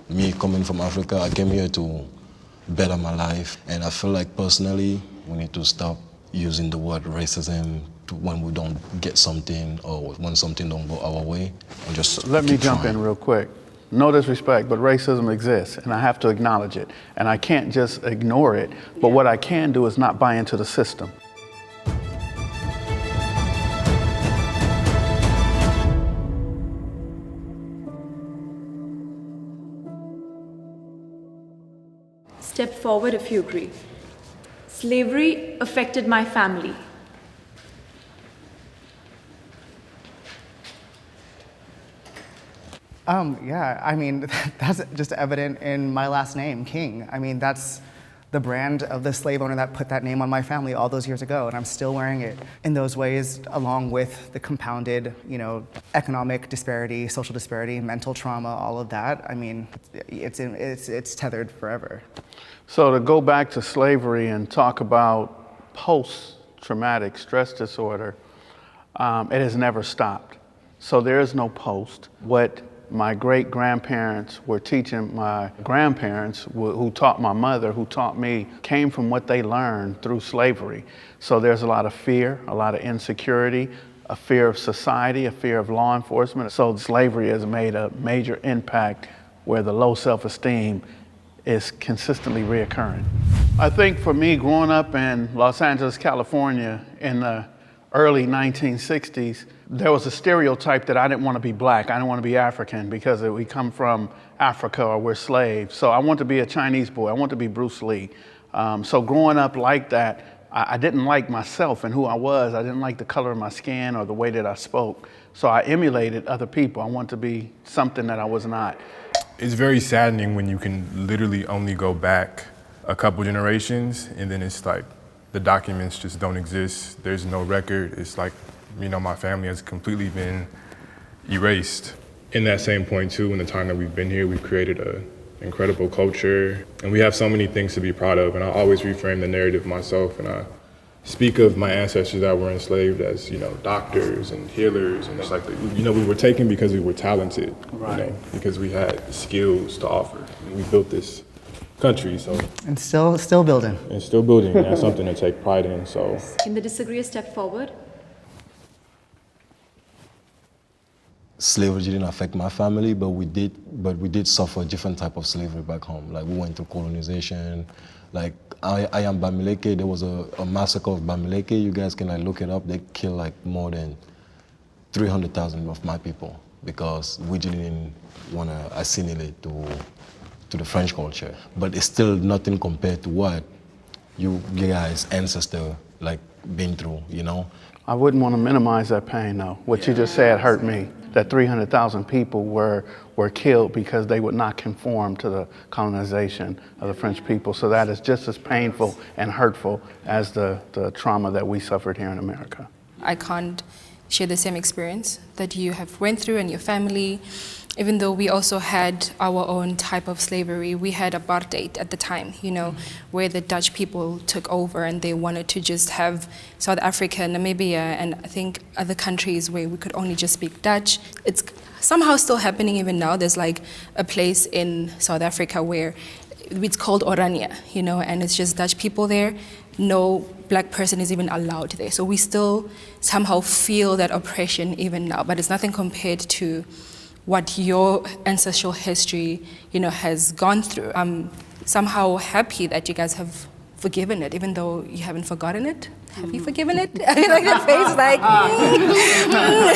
Me coming from Africa, I came here to better my life. And I feel like personally, we need to stop using the word racism when we don't get something or when something don't go our way. And just let me keep jump trying. in real quick. No disrespect, but racism exists, and I have to acknowledge it. And I can't just ignore it, but what I can do is not buy into the system. Step forward if you agree. Slavery affected my family. Yeah, I mean, that's just evident in my last name, King. I mean, that's the brand of the slave owner that put that name on my family all those years ago, and I'm still wearing it. In those ways, along with the compounded, economic disparity, social disparity, mental trauma, all of that, I mean, it's tethered forever. So to go back to slavery and talk about post-traumatic stress disorder, it has never stopped. So there is no post. What my great-grandparents were teaching my grandparents, who taught my mother, who taught me, came from what they learned through slavery. So there's a lot of fear, a lot of insecurity, a fear of society, a fear of law enforcement. So slavery has made a major impact where the low self-esteem is consistently reoccurring. I think for me, growing up in Los Angeles, California in the early 1960s, there was a stereotype that I didn't want to be black, I didn't want to be African because we come from Africa or we're slaves. So I want to be a Chinese boy, I want to be Bruce Lee. So growing up like that, I didn't like myself and who I was. I didn't like the color of my skin or the way that I spoke. So I emulated other people. I wanted to be something that I was not. It's very saddening when you can literally only go back a couple generations and then it's like the documents just don't exist. There's no record. It's like, my family has completely been erased. In that same point too, in the time that we've been here, we've created an incredible culture and we have so many things to be proud of. And I always reframe the narrative myself and I speak of my ancestors that were enslaved as, doctors and healers. And it's like, we were taken because we were talented, right. Because we had skills to offer. And we built this country, so. And still building. And still building, and that's something to take pride in, so. Can the disagree step forward? Slavery didn't affect my family, but we did suffer a different type of slavery back home. Like we went through colonization. Like I am Bamileke, there was a massacre of Bamileke. You guys can look it up. They killed more than 300,000 of my people because we didn't want to assimilate to the French culture. But it's still nothing compared to what you guys' ancestors been through, I wouldn't want to minimize that pain though. What you just said hurt me. That 300,000 people were killed because they would not conform to the colonization of the French people. So that is just as painful and hurtful as the trauma that we suffered here in America. I can't share the same experience that you have went through and your family. Even though we also had our own type of slavery, we had apartheid at the time, where the Dutch people took over and they wanted to just have South Africa, Namibia, and I think other countries where we could only just speak Dutch. It's somehow still happening even now. There's a place in South Africa where it's called Orania, and it's just Dutch people there. No black person is even allowed there. So we still somehow feel that oppression even now, but it's nothing compared to what your ancestral history, has gone through. I'm somehow happy that you guys have forgiven it, even though you haven't forgotten it. Have you forgiven it? I mean, the face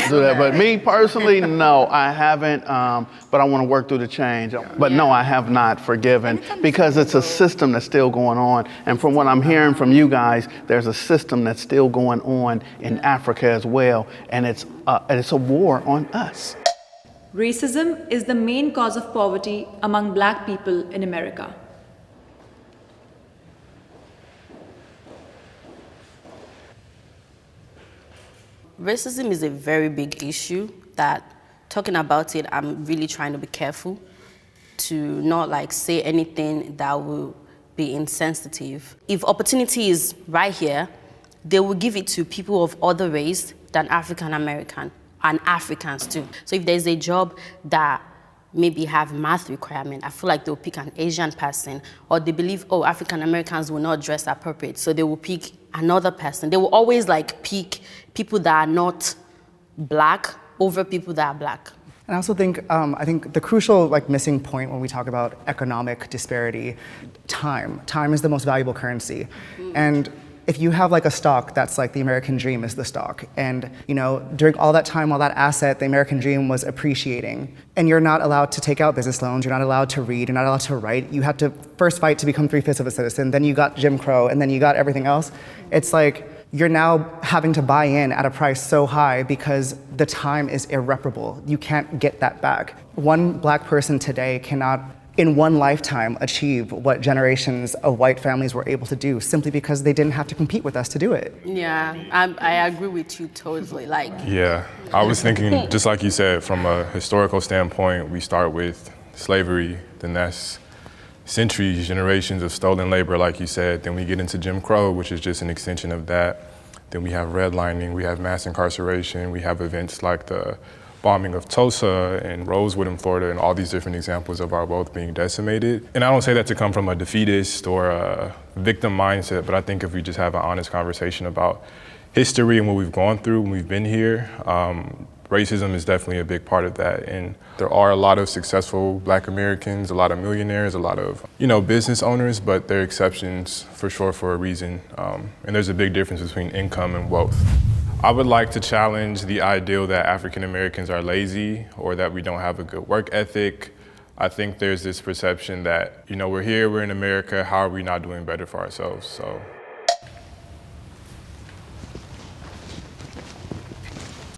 Do that, but me personally, no, I haven't. But I want to work through the change. But no, I have not forgiven because it's a system that's still going on. And from what I'm hearing from you guys, there's a system that's still going on in Africa as well, and it's a war on us. Racism is the main cause of poverty among black people in America. Racism is a very big issue that, talking about it, I'm really trying to be careful to not say anything that will be insensitive. If opportunity is right here, they will give it to people of other race than African American and Africans too. So if there's a job that maybe have math requirement, I feel like they'll pick an Asian person, or they believe, oh, African Americans will not dress appropriate, so they will pick another person. They will always like pick people that are not black over people that are black. And I also think, I think the crucial missing point when we talk about economic disparity, time. Time is the most valuable currency. And if you have a stock that's like the American dream is the stock, and during all that time, all that asset, the American dream was appreciating, and you're not allowed to take out business loans, you're not allowed to read, you're not allowed to write, you had to first fight to become 3/5 of a citizen, then you got Jim Crow, and then you got everything else. It's like you're now having to buy in at a price so high because the time is irreparable. You can't get that back. One black person today cannot, in one lifetime, achieve what generations of white families were able to do simply because they didn't have to compete with us to do it. Yeah, I agree with you totally. Yeah, I was thinking, just like you said, from a historical standpoint, we start with slavery, then that's centuries, generations of stolen labor, like you said. Then we get into Jim Crow, which is just an extension of that. Then we have redlining, we have mass incarceration, we have events like the bombing of Tulsa and Rosewood in Florida, and all these different examples of our wealth being decimated. And I don't say that to come from a defeatist or a victim mindset, but I think if we just have an honest conversation about history and what we've gone through when we've been here, racism is definitely a big part of that. And there are a lot of successful black Americans, a lot of millionaires, a lot of business owners, but they're exceptions for sure for a reason. And there's a big difference between income and wealth. I would like to challenge the ideal that African Americans are lazy or that we don't have a good work ethic. I think there's this perception that, we're here, we're in America, how are we not doing better for ourselves? So.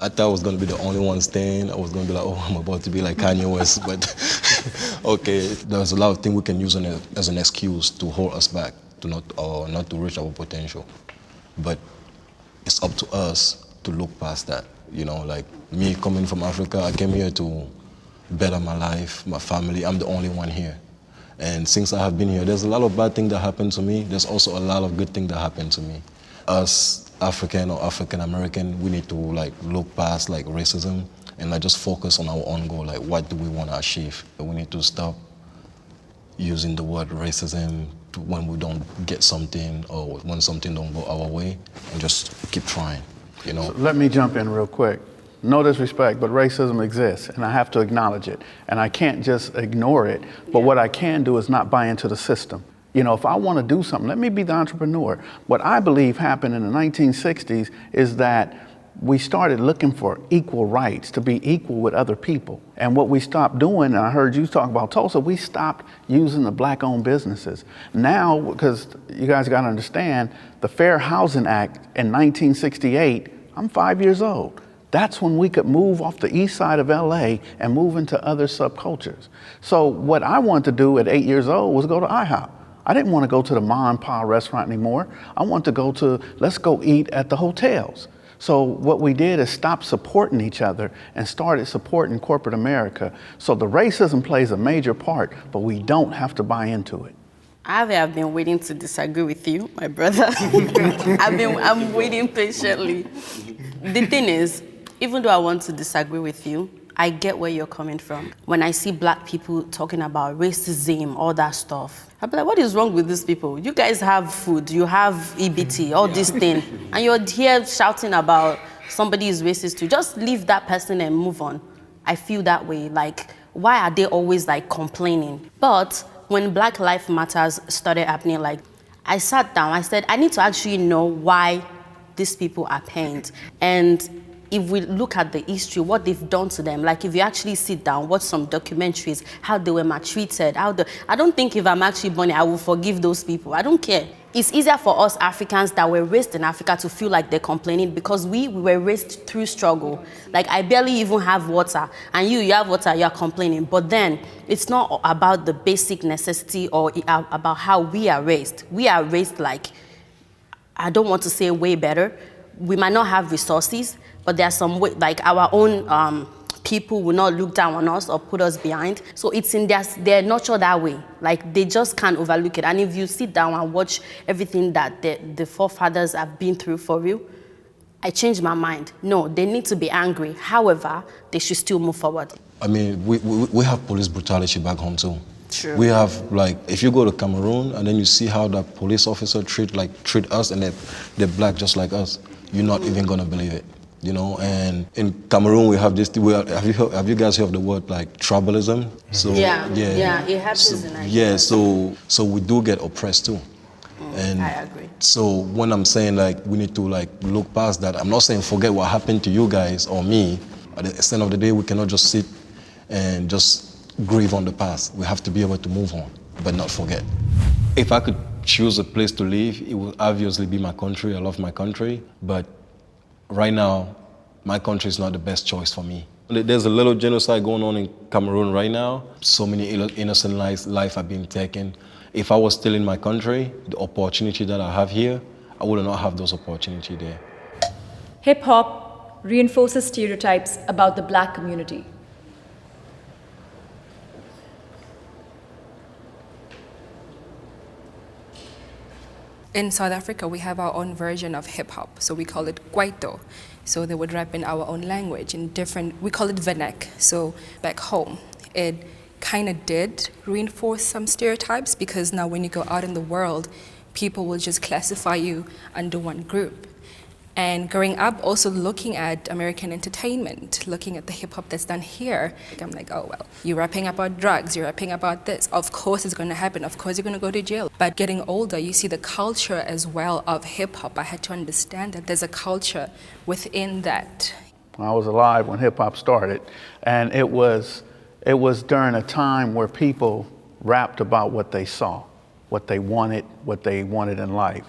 I thought I was going to be the only one staying. I was going to be like, oh, I'm about to be like Kanye West. But okay, there's a lot of things we can use as an excuse to hold us back, to not to reach our potential. But it's up to us to look past that. Like me coming from Africa, I came here to better my life, my family. I'm the only one here. And since I have been here, there's a lot of bad things that happened to me. There's also a lot of good things that happened to me. Us African or African American, we need to look past racism and just focus on our own goal. What do we want to achieve? We need to stop using the word racism when we don't get something or when something don't go our way, and just keep trying. So let me jump in real quick. No disrespect, but racism exists, and I have to acknowledge it. And I can't just ignore it, but what I can do is not buy into the system. If I want to do something, let me be the entrepreneur. What I believe happened in the 1960s is that we started looking for equal rights, to be equal with other people. And what we stopped doing, and I heard you talk about Tulsa, we stopped using the black-owned businesses. Now, because you guys got to understand, the Fair Housing Act in 1968, I'm 5 years old. That's when we could move off the east side of LA and move into other subcultures. So what I wanted to do at 8 years old was go to IHOP. I didn't want to go to the Ma and Pa restaurant anymore. I wanted to go to, let's go eat at the hotels. So what we did is stop supporting each other and started supporting corporate America. So the racism plays a major part, but we don't have to buy into it. I've been waiting to disagree with you, my brother. I'm waiting patiently. The thing is, even though I want to disagree with you, I get where you're coming from. When I see black people talking about racism, all that stuff, I'm like, what is wrong with these people? You guys have food, you have EBT, all this thing, and you're here shouting about somebody is racist too. Just leave that person and move on. I feel that way. Why are they always complaining? But when Black Lives Matters started happening, I sat down, I said, I need to actually know why these people are pained. And if we look at the history, what they've done to them, if you actually sit down, watch some documentaries, how they were maltreated, I don't think if I'm actually born, I will forgive those people. I don't care. It's easier for us Africans that were raised in Africa to feel like they're complaining because we were raised through struggle. I barely even have water, and you have water, you're complaining. But then, it's not about the basic necessity or about how we are raised. We are raised I don't want to say way better. We might not have resources, but there are some way, our own people will not look down on us or put us behind. So it's in their nurture that way. They just can't overlook it. And if you sit down and watch everything that the forefathers have been through for real, I changed my mind. No, they need to be angry. However, they should still move forward. I mean, we have police brutality back home too. True. We have, like, if you go to Cameroon and then you see how the police officer treat us, and they're black just like us, you're not even gonna believe it, you know. And in Cameroon we have this. Have you guys heard of the word like tribalism? So Yeah, it happens so, in Nigeria. yeah, so we do get oppressed too. And I agree. so when I'm saying like we need to like look past that, I'm not saying forget what happened to you guys or me. At the end of the day, we cannot just sit and just grieve on the past. We have to be able to move on, but not forget. If I could choose a place to live, it would obviously be my country. I love my country, but right now, my country is not the best choice for me. There's a little genocide going on in Cameroon right now. So many innocent lives are being taken. If I was still in my country, the opportunity that I have here, I would not have those opportunities there. Hip hop reinforces stereotypes about the black community. In South Africa, we have our own version of hip hop, so we call it Kwaito. So they would rap in our own language, we call it Vernac. So back home, it kind of did reinforce some stereotypes, because now when you go out in the world, people will just classify you under one group. And growing up, also looking at American entertainment, looking at the hip hop that's done here, I'm like, oh well, you're rapping about drugs, you're rapping about this. Of course it's going to happen. Of course you're going to go to jail. But getting older, you see the culture as well of hip hop. I had to understand that there's a culture within that. I was alive when hip hop started, and it was during a time where people rapped about what they saw, what they wanted in life.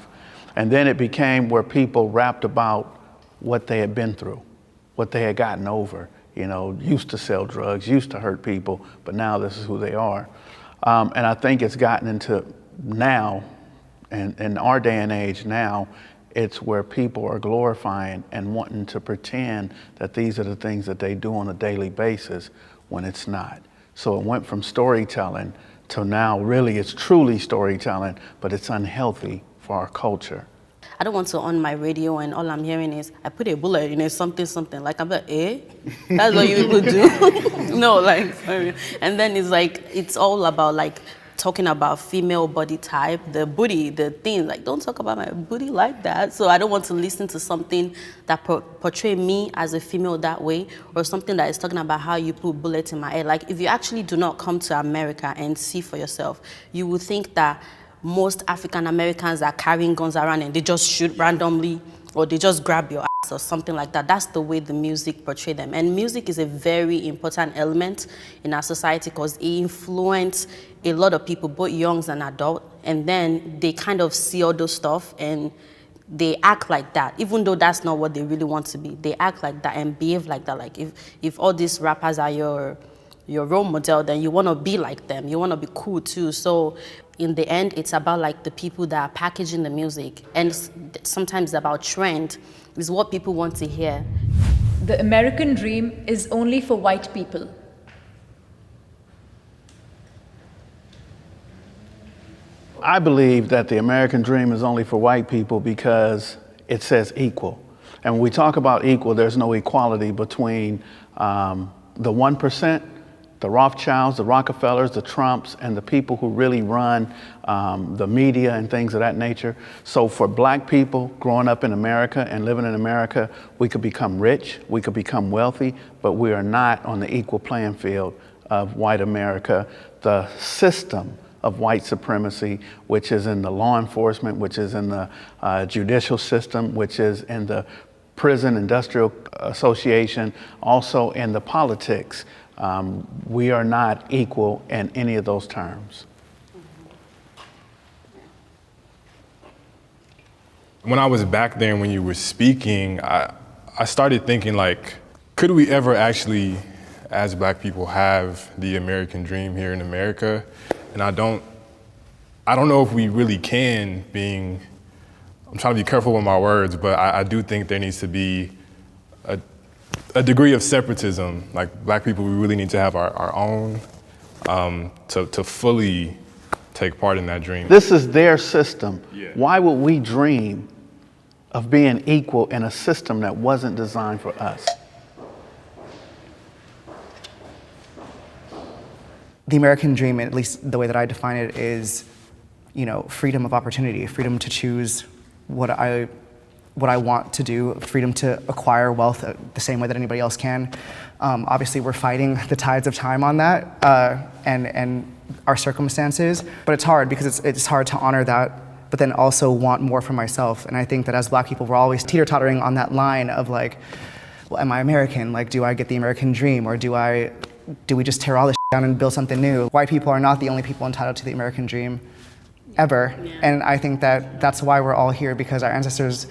And then it became where people rapped about what they had been through, what they had gotten over, you know, used to sell drugs, used to hurt people, but now this is who they are. And I think it's gotten into now, and in our day and age now, it's where people are glorifying and wanting to pretend that these are the things that they do on a daily basis when it's not. So it went from storytelling to now really it's truly storytelling, but it's unhealthy for our culture. I don't want to on my radio and all I'm hearing is, I put a bullet in it, something. Like, I'm like, eh? That's what you would do? No, like, sorry. And then it's like, it's all about like talking about female body type, the booty, the thing. Like, don't talk about my booty like that. So I don't want to listen to something that portray me as a female that way, or something that is talking about how you put bullets in my head. Like, if you actually do not come to America and see for yourself, you would think that most African Americans are carrying guns around and they just shoot randomly, or they just grab your ass or something like that. That's the way the music portray them. And music is a very important element in our society because it influences a lot of people, both young and adult, and then they kind of see all those stuff and they act like that, even though that's not what they really want to be. They act like that and behave like that. Like if all these rappers are your role model, then you want to be like them. You want to be cool too. So in the end, it's about like the people that are packaging the music, and sometimes about trend is what people want to hear. The American dream is only for white people. I believe that the American dream is only for white people because it says equal. And when we talk about equal, there's no equality between the 1%, the Rothschilds, the Rockefellers, the Trumps, and the people who really run the media and things of that nature. So for black people growing up in America and living in America, we could become rich, we could become wealthy, but we are not on the equal playing field of white America. The system of white supremacy, which is in the law enforcement, which is in the judicial system, which is in the prison industrial association, also in the politics. We are not equal in any of those terms. When I was back there and when you were speaking, I started thinking like, could we ever actually, as black people, have the American dream here in America? And I don't know if we really can, I'm trying to be careful with my words, but I do think there needs to be a degree of separatism. Like black people, we really need to have our own to fully take part in that dream. This is their system. Yeah. Why would we dream of being equal in a system that wasn't designed for us? the American dream, at least the way that I define it, is, freedom of opportunity, freedom to choose what I want to do, freedom to acquire wealth the same way that anybody else can. Obviously, we're fighting the tides of time on that and our circumstances, but it's hard because it's hard to honor that, but then also want more for myself. And I think that as Black people, we're always teeter-tottering on that line of like, well, am I American? Like, do I get the American dream, or do we just tear all this down and build something new? White people are not the only people entitled to the American dream ever. Yeah. And I think that that's why we're all here, because our ancestors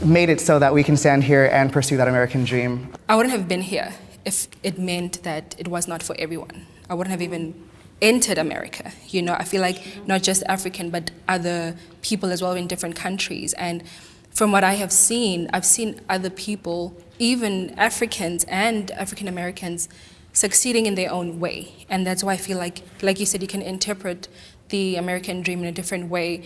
made it so that we can stand here and pursue that American dream. I wouldn't have been here if it meant that it was not for everyone. I wouldn't have even entered America. I feel like not just African, but other people as well in different countries. And from what I have seen, I've seen other people, even Africans and African Americans, succeeding in their own way. And that's why I feel like you said, you can interpret the American dream in a different way,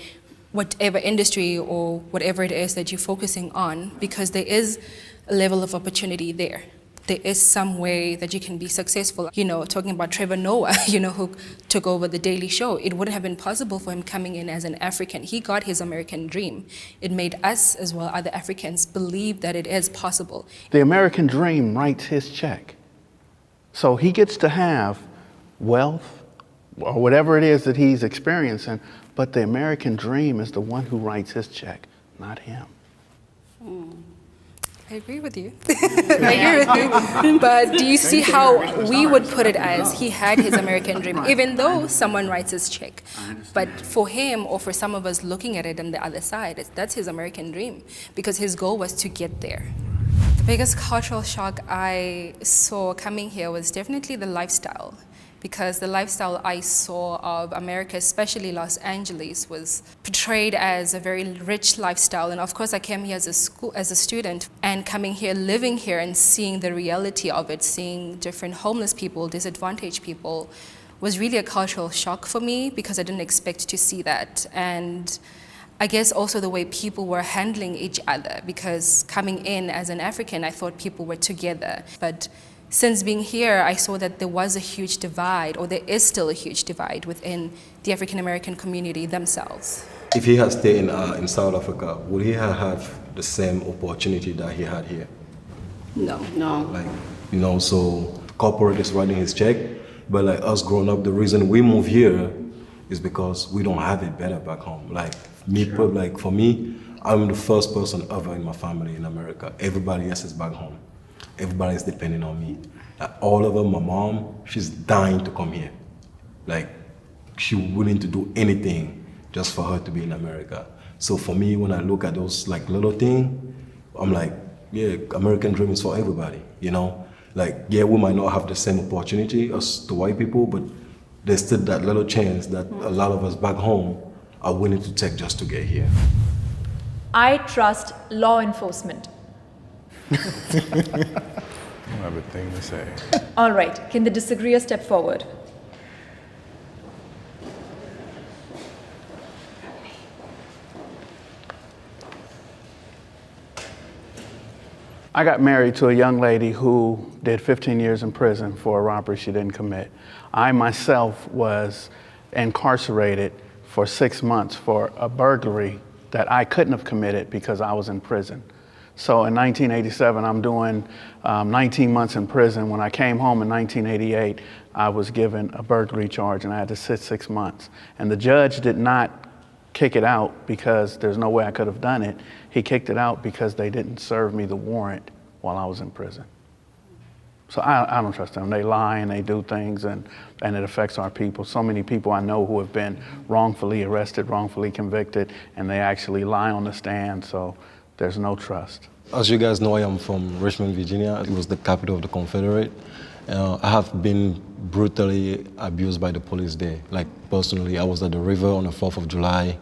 whatever industry or whatever it is that you're focusing on, because there is a level of opportunity there. There is some way that you can be successful. Talking about Trevor Noah, who took over The Daily Show, it wouldn't have been possible for him coming in as an African. He got his American dream. It made us as well, other Africans, believe that it is possible. The American dream writes his check. So he gets to have wealth or whatever it is that he's experiencing, but the American dream is the one who writes his check, not him. I agree with you. I agree with you. But do you see how we would put it as he had his American dream, even though someone writes his check? But for him, or for some of us looking at it on the other side, that's his American dream, because his goal was to get there. The biggest cultural shock I saw coming here was definitely the lifestyle, because the lifestyle I saw of America, especially Los Angeles, was portrayed as a very rich lifestyle. And of course, I came here as a student, and coming here, living here, and seeing the reality of it, seeing different homeless people, disadvantaged people, was really a cultural shock for me, because I didn't expect to see that. And I guess also the way people were handling each other, because coming in as an African, I thought people were together. But since being here, I saw that there was a huge divide, or there is still a huge divide within the African American community themselves. If he had stayed in South Africa, would he have the same opportunity that he had here? No. So corporate is writing his check, but like us growing up, the reason we move here is because we don't have it better back home. For me, I'm the first person ever in my family in America. Everybody else is back home. Everybody's depending on me. All of them, my mom, she's dying to come here. She's willing to do anything just for her to be in America. So for me, when I look at those little things, I'm like, yeah, American dream is for everybody, we might not have the same opportunity as the white people, but there's still that little chance that a lot of us back home are willing to take just to get here. I trust law enforcement. I don't have a thing to say. All right, can the disagreeer step forward? I got married to a young lady who did 15 years in prison for a robbery she didn't commit. I myself was incarcerated for 6 months for a burglary that I couldn't have committed because I was in prison. So in 1987, I'm doing 19 months in prison. When I came home in 1988, I was given a burglary charge and I had to sit 6 months. And the judge did not kick it out because there's no way I could have done it. He kicked it out because they didn't serve me the warrant while I was in prison. So I don't trust them. They lie and they do things, and it affects our people. So many people I know who have been wrongfully arrested, wrongfully convicted, and they actually lie on the stand, so there's no trust. As you guys know, I am from Richmond, Virginia. It was the capital of the Confederate. I have been brutally abused by the police there. Personally, I was at the river on the 4th of July.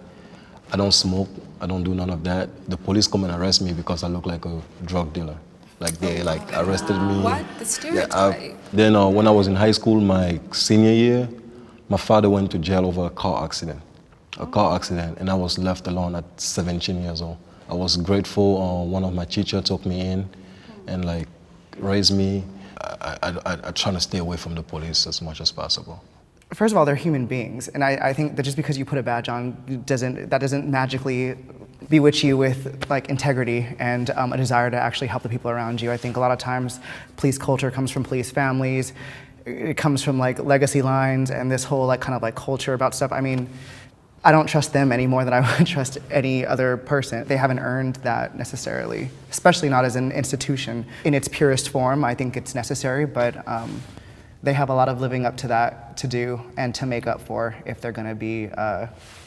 I don't smoke, I don't do none of that. The police come and arrest me because I look like a drug dealer. They arrested me. What? The stereotype. Then when I was in high school, my senior year, my father went to jail over a car accident. And I was left alone at 17 years old. I was grateful. One of my teachers took me in and raised me. I try to stay away from the police as much as possible. First of all, they're human beings, and I think that just because you put a badge on doesn't magically bewitch you with like integrity and a desire to actually help the people around you. I think a lot of times police culture comes from police families. It comes from like legacy lines and this whole like kind of like culture about stuff. I mean, I don't trust them any more than I would trust any other person. They haven't earned that necessarily, especially not as an institution. In its purest form, I think it's necessary, but they have a lot of living up to that to do and to make up for if they're gonna be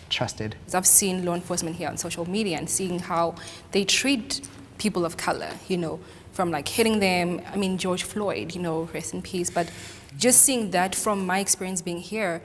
trusted. I've seen law enforcement here on social media and seeing how they treat people of color, you know, from like hitting them. I mean, George Floyd, you know, rest in peace. But just seeing that from my experience being here,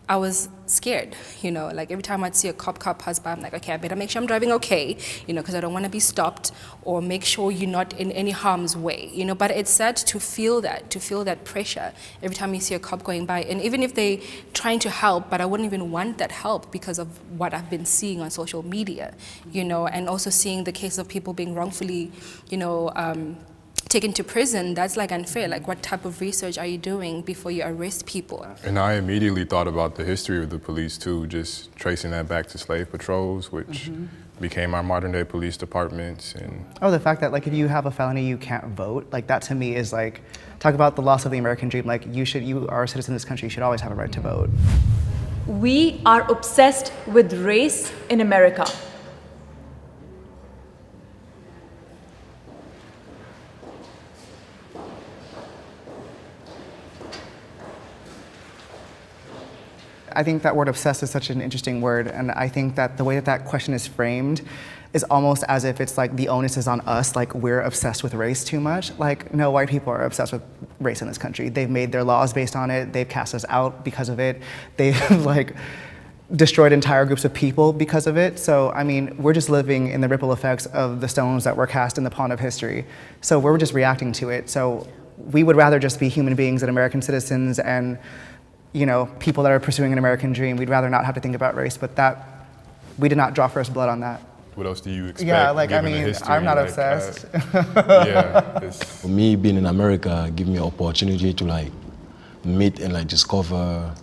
I was scared, you know, like every time I'd see a cop pass by, I'm like, okay, I better make sure I'm driving okay, you know, because I don't want to be stopped, or make sure you're not in any harm's way, you know. But it's sad to feel that pressure every time you see a cop going by. And even if they trying to help, but I wouldn't even want that help because of what I've been seeing on social media, you know, and also seeing the case of people being wrongfully, you know, taken to prison. That's like unfair. Like, what type of research are you doing before you arrest people? And I immediately thought about the history of the police too, just tracing that back to slave patrols, which became our modern day police departments. And oh, the fact that like if you have a felony, you can't vote. Like that to me is like, talk about the loss of the American dream. Like you are a citizen of this country, you should always have a right to vote. We are obsessed with race in America. I think that word obsessed is such an interesting word, and I think that the way that that question is framed is almost as if it's like the onus is on us, like we're obsessed with race too much. Like, no, white people are obsessed with race in this country. They've made their laws based on it. They've cast us out because of it. They've like destroyed entire groups of people because of it. So, I mean, we're just living in the ripple effects of the stones that were cast in the pond of history. So we're just reacting to it. So we would rather just be human beings and American citizens and, you know, people that are pursuing an American dream. We'd rather not have to think about race, but that, we did not draw first blood on that. what else do you expect? Yeah, like, I given the mean, history, I'm not like, obsessed. Yeah, it's, For me, being in America give me an opportunity to like meet and like discover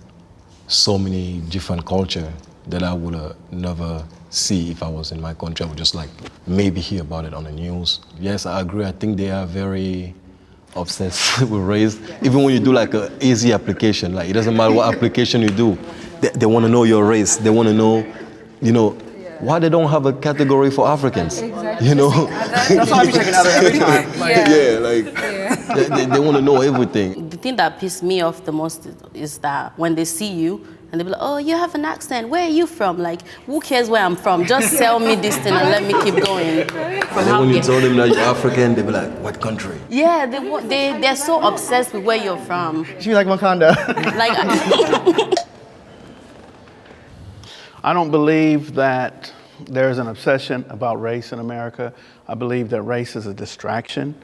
so many different culture that I would never see if I was in my country. I would just like maybe hear about it on the news. Yes, I agree. I think they are very obsessed with race. Even when you do like an easy application, like it doesn't matter what application you do, they want to know your race. They want to know, you know, why they don't have a category for Africans. Exactly. You know? That's why I'm checking out every time. They want to know everything. The thing that pissed me off the most is that when they see you and they be like, oh, you have an accent. Where are you from? Like, who cares where I'm from? Just sell me this thing and let me keep going. And then when you tell them that you're African, they be like, what country? Yeah, they're so obsessed with where you're from. She be like Wakanda. Like, I don't believe that there's an obsession about race in America. I believe that race is a distraction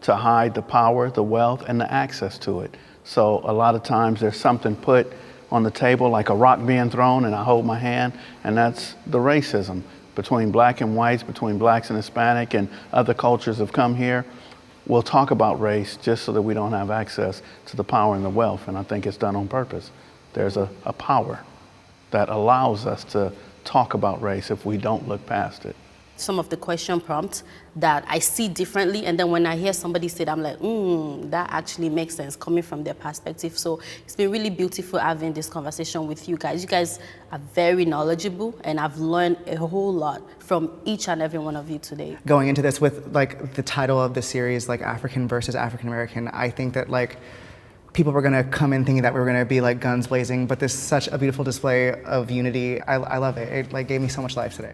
to hide the power, the wealth, and the access to it. So a lot of times there's something put on the table, like a rock being thrown, and I hold my hand, and that's the racism between black and whites, between blacks and Hispanic, and other cultures have come here. We'll talk about race just so that we don't have access to the power and the wealth, and I think it's done on purpose. There's a power that allows us to talk about race if we don't look past it. some of the question prompts that I see differently, and then when I hear somebody say it, I'm like, that actually makes sense coming from their perspective. So it's been really beautiful having this conversation with you guys. You guys are very knowledgeable, and I've learned a whole lot from each and every one of you today. Going into this with like the title of the series, like African versus African American, I think that like people were gonna come in thinking that we were gonna be like guns blazing, but this is such a beautiful display of unity. I love it. It like gave me so much life today.